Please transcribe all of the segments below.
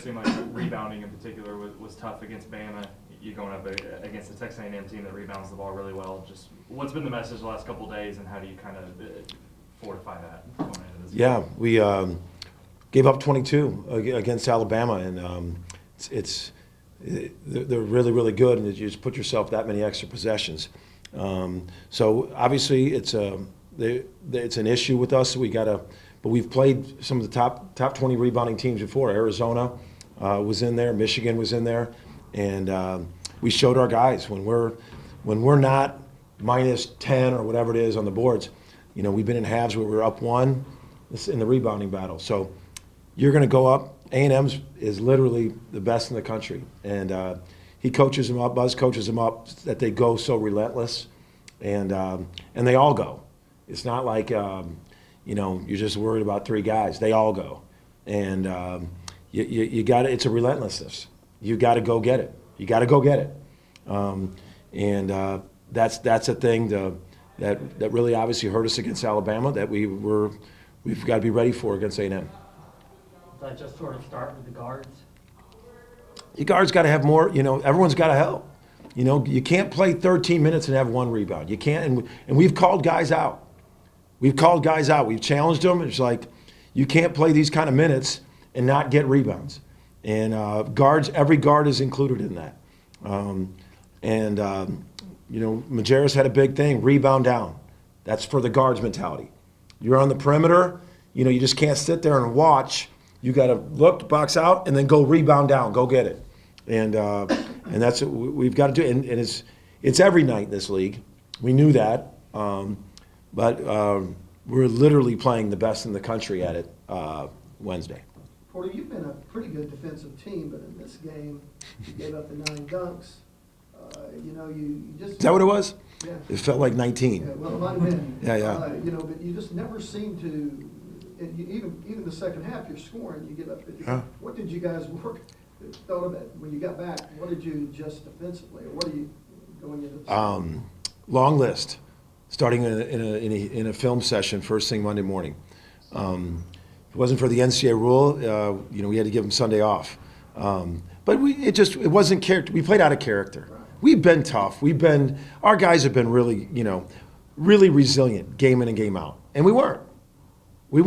seemed like rebounding in particular was tough against Bama. You going up against a Texas A&M team that rebounds the ball really well. Just what's been the message the last couple of days, and how do you kind of fortify that going into this game? Yeah, we gave up 22 against Alabama, and they're really, really good, and you just put yourself that many extra possessions. So obviously it's an issue with us. But we've played some of the top 20 rebounding teams before. Arizona was in there, Michigan was in there, and we showed our guys when we're not minus 10 or whatever it is on the boards. We've been in halves where we're up 1 in the rebounding battle. So you're going to go up. A&M is literally the best in the country, and he coaches them up. Buzz coaches them up that they go so relentless, and they all go. It's not like you're just worried about 3 guys. They all go, and you got it's a relentlessness. You got to go get it. You got to go get it, and that's a thing that really obviously hurt us against Alabama that we've got to be ready for against A&M. Does that just sort of start with the guards? Your guards got to have more. Everyone's got to help. You can't play 13 minutes and have 1 rebound. You can't, and we've called guys out. We've challenged them. It's like you can't play these kind of minutes and not get rebounds. And every guard is included in that. Majerus had a big thing, rebound down. That's for the guards mentality. You're on the perimeter, you just can't sit there and watch. You got to look, box out, and then go rebound down, go get it. And that's what we've got to do. And it's every night in this league. We knew that. But we're literally playing the best in the country at it Wednesday. Porter, you've been a pretty good defensive team, but in this game, you gave up the 9 dunks. You just... Is that what it was? Yeah. It felt like 19. Yeah, well, it might have been. Yeah. But you just never seem to, even the second half, you're scoring, you give up 50. Yeah. What did you guys thought of it when you got back? What did you adjust defensively, or what are you going into this? Long list, starting in a film session first thing Monday morning. If it wasn't for the NCAA rule, we had to give them Sunday off. But it wasn't character. We played out of character. Right. We've been tough. Our guys have been really, really resilient, game in and game out, and we weren't. You're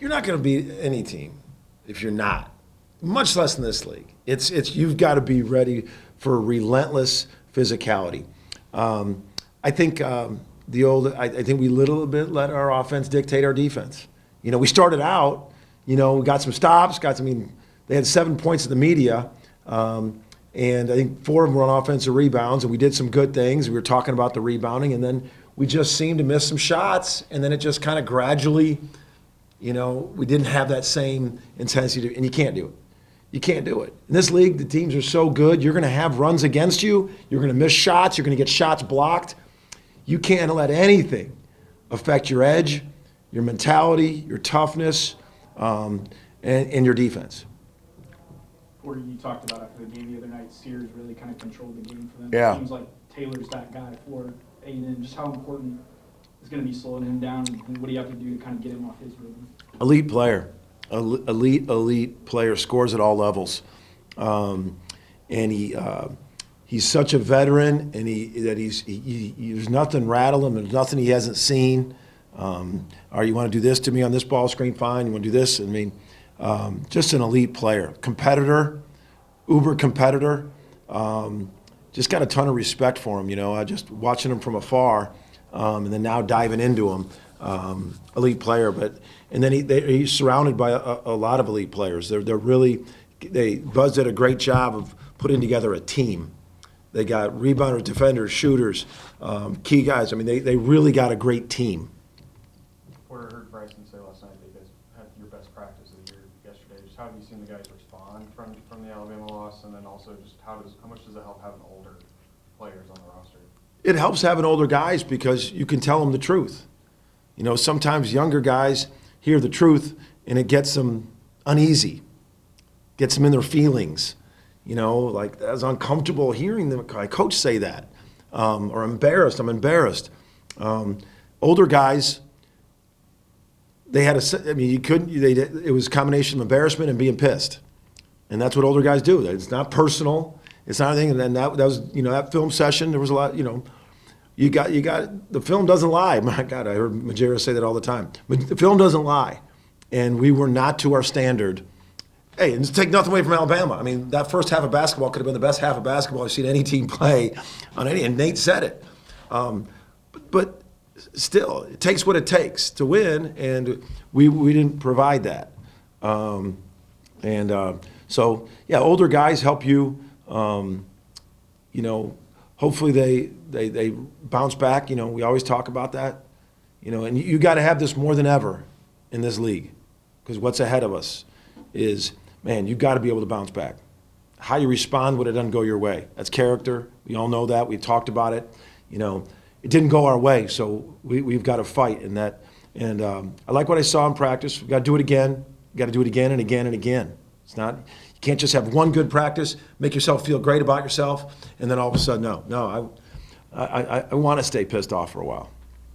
not going to beat any team if you're not, much less in this league. You've got to be ready for relentless physicality. I think I think we little bit let our offense dictate our defense. We started out, we got some stops, they had 7 points in the media, and I think 4 of them were on offensive rebounds, and we did some good things. We were talking about the rebounding, and then we just seemed to miss some shots, and then it just kind of gradually, we didn't have that same intensity, and you can't do it. You can't do it. In this league, the teams are so good, you're going to have runs against you, you're going to miss shots, you're going to get shots blocked. You can't let anything affect your edge, your mentality, your toughness, and your defense. Porter, you talked about after the game the other night, Sears really kind of controlled the game for them. Yeah. It seems like Taylor's that guy for A&M. Just how important is going to be slowing him down, and what do you have to do to kind of get him off his rhythm? Elite player. Elite player, scores at all levels. And he's such a veteran, and there's nothing rattle him, there's nothing he hasn't seen. Or you want to do this to me on this ball screen, fine. You want to do this? Just an elite player. Competitor, uber competitor. Just got a ton of respect for him, I just watching him from afar, and then now diving into him. Elite player, and then he's surrounded by a lot of elite players. Buzz did a great job of putting together a team. They got rebounders, defenders, shooters, key guys. They really got a great team. Porter, heard Bryson say last night that you guys had your best practice of the year yesterday. Just how have you seen the guys respond from the Alabama loss, and then also just how much does it help having older players on the roster? It helps having older guys because you can tell them the truth. Sometimes younger guys hear the truth and it gets them uneasy, gets them in their feelings. Like I was uncomfortable hearing my coach say that, or embarrassed. I'm embarrassed. Older guys they had I mean, you couldn't, it was a combination of embarrassment and being pissed. And that's what older guys do. It's not personal. It's not anything. And then that was, that film session, there was a lot, you got, the film doesn't lie. My God, I heard Majera say that all the time. But the film doesn't lie. And we were not to our standard. Hey, and take nothing away from Alabama. I mean, that first half of basketball could have been the best half of basketball I've seen any team play on any, and Nate said it. But still, it takes what it takes to win, and we didn't provide that. So, yeah, older guys help you. Hopefully they bounce back. We always talk about that. And you got to have this more than ever in this league, because what's ahead of us is, man, you got to be able to bounce back. How you respond when it doesn't go your way. That's character. We all know that. We've talked about it. It didn't go our way, so we've got to fight in that. And I like what I saw in practice. We've got to do it again. We've got to do it again and again and again. It's not, you can't just have one good practice, make yourself feel great about yourself, and then all of a sudden, no, I want to stay pissed off for a while.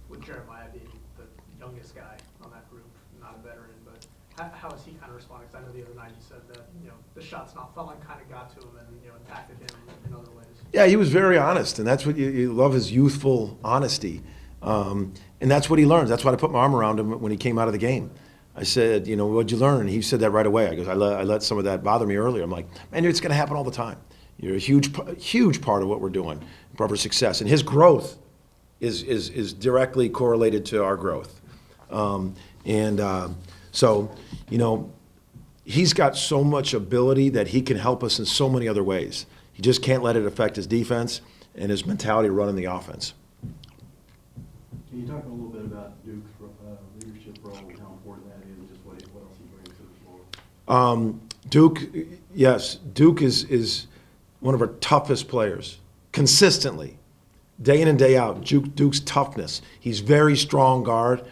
With Jeremiah being the youngest guy on that group, not a veteran, but how is he kind of responding? Because I know the other night you said that, the shots not falling kind of got to him and, impacted him in other ways. Yeah, he was very honest, and that's what you love, his youthful honesty. And that's what he learns. That's why I put my arm around him when he came out of the game. I said, what'd you learn? And he said that right away. I let some of that bother me earlier. I'm like, man, it's going to happen all the time. You're a huge part of what we're doing for our success. And his growth is directly correlated to our growth. So, he's got so much ability that he can help us in so many other ways. He just can't let it affect his defense and his mentality running the offense. Can you talk a little bit about Duke's leadership role and how important that is, and just what else he brings to the floor? Duke, yes, Duke is one of our toughest players, consistently, day in and day out. Duke's toughness. He's very strong guard.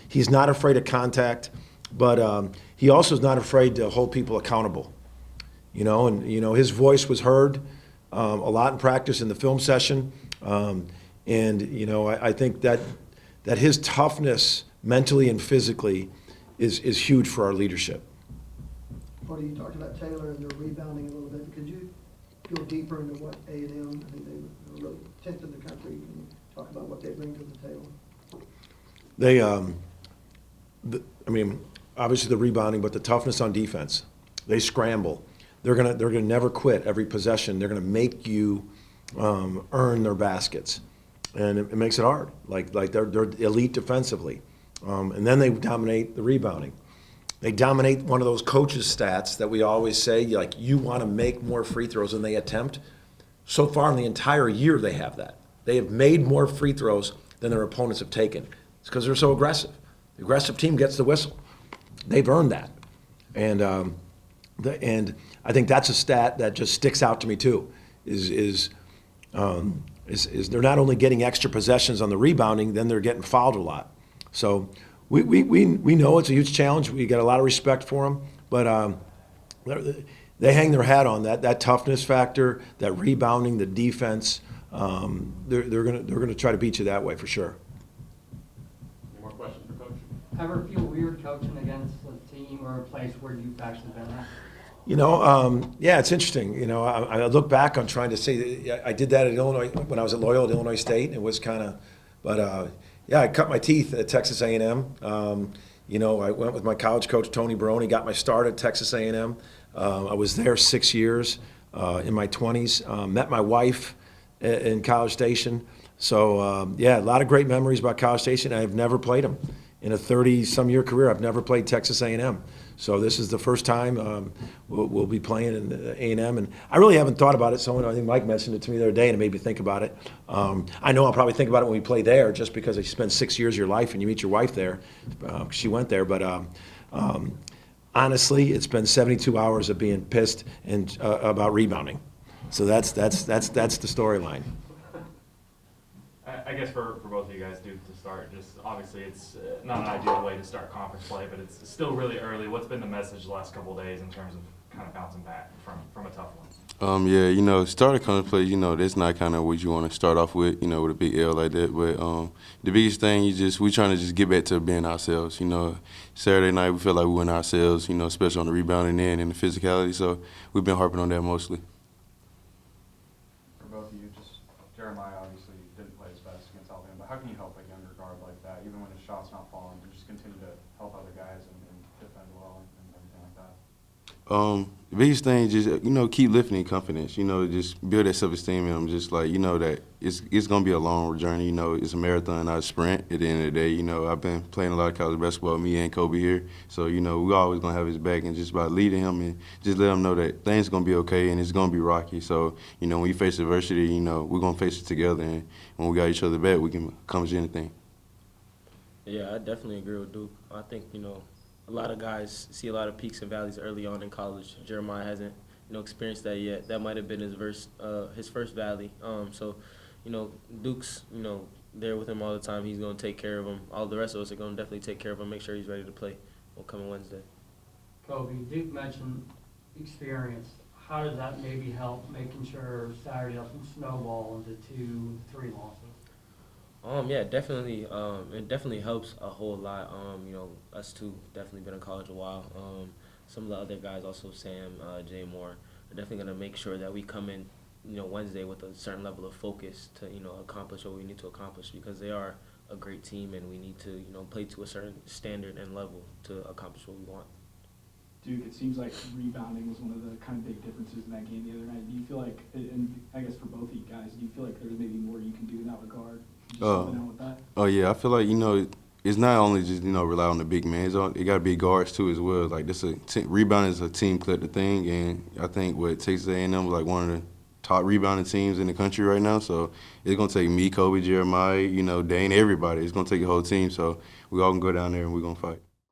He's not afraid of contact, but he also is not afraid to hold people accountable. His voice was heard a lot in practice in the film session. I think that his toughness mentally and physically is huge for our leadership. Porter, you talked about Taylor and their rebounding a little bit. Could you go deeper into what A&M, I think they were 10th in the country, and talk about what they bring to the table? They, obviously the rebounding, but the toughness on defense. They scramble. They're gonna never quit every possession. They're gonna make you earn their baskets, and it makes it hard. Like they're elite defensively, and then they dominate the rebounding. They dominate one of those coaches' stats that we always say, like, you want to make more free throws than they attempt. So far in the entire year, they have that. They have made more free throws than their opponents have taken. It's because they're so aggressive. The aggressive team gets the whistle. They've earned that, and I think that's a stat that just sticks out to me too. Is they're not only getting extra possessions on the rebounding, then they're getting fouled a lot. So we know it's a huge challenge. We got a lot of respect for them, but they hang their hat on that toughness factor, that rebounding, the defense. They're gonna try to beat you that way for sure. Any more questions for Coach? Ever feel weird coaching against a team or a place where you've actually been at? Yeah, it's interesting. I look back on trying to say I did that at Illinois when I was at Loyola at Illinois State. It was kind of, but yeah, I cut my teeth at Texas A&M. I went with my college coach Tony Barone. Got my start at Texas A&M. I was there 6 years in my 20s. Met my wife in College Station. So yeah, a lot of great memories about College Station. I've never played them in a 30-some-year career. I've never played Texas A&M. So this is the first time we'll be playing in A&M, and I really haven't thought about it. I think Mike mentioned it to me the other day, and it made me think about it. I know I'll probably think about it when we play there, just because you spend 6 years of your life and you meet your wife there. She went there, but honestly, it's been 72 hours of being pissed and about rebounding. So that's the storyline. I guess for both of you guys, Duke, to start, just obviously it's not an ideal way to start conference play, but it's still really early. What's been the message the last couple of days in terms of kind of bouncing back from a tough one? Yeah, you know, starter comes play, you know, that's not kind of what you want to start off with, you know, with a big L like that. But the biggest thing, we trying to just get back to being ourselves. You know, Saturday night we feel like we went ourselves, you know, especially on the rebounding end and the physicality. So we've been harping on that mostly. For both of you, just Jeremiah obviously didn't play his best against Alabama, but how can you help a younger guard like that, even when his shot's not falling, to just continue to help other guys and defend well and everything like that? The biggest thing, just, you know, keep lifting in confidence. You know, just build that self-esteem in them. Just like, you know, that it's gonna be a long journey. You know, it's a marathon, not a sprint. At the end of the day, you know, I've been playing a lot of college basketball, me and Kobe here. So, you know, we're always gonna have his back, and just by leading him and just let him know that things gonna be okay and it's gonna be rocky. So, you know, when you face adversity, you know, we're gonna face it together, and when we got each other back, we can accomplish anything. Yeah, I definitely agree with Duke. I think, you know, a lot of guys see a lot of peaks and valleys early on in college. Jeremiah hasn't, you know, experienced that yet. That might have been his first valley. So, you know, Duke's, you know, there with him all the time. He's going to take care of him. All the rest of us are going to definitely take care of him, make sure he's ready to play on coming Wednesday. Kobe, Duke mentioned experience. How does that maybe help making sure Saturday doesn't snowball into 2-3 losses? Yeah, definitely. It definitely helps a whole lot. You know, us two definitely been in college a while. Some of the other guys, also Sam, Jay Moore, are definitely gonna make sure that we come in, you know, Wednesday with a certain level of focus to, you know, accomplish what we need to accomplish, because they are a great team and we need to, you know, play to a certain standard and level to accomplish what we want. Duke, it seems like rebounding was one of the kind of big differences in that game the other night. Do you feel like, and I guess for both of you guys, do you feel like there's maybe more you can do in that regard? Just helping out with that? Oh yeah, I feel like, you know, it's not only just, you know, rely on the big man. It got to be guards too as well. Like rebounding is a team collective thing, and I think what Texas A&M was like one of the top rebounding teams in the country right now. So it's gonna take me, Kobe, Jeremiah, you know, Dane, everybody. It's gonna take the whole team. So we all can go down there and we're gonna fight.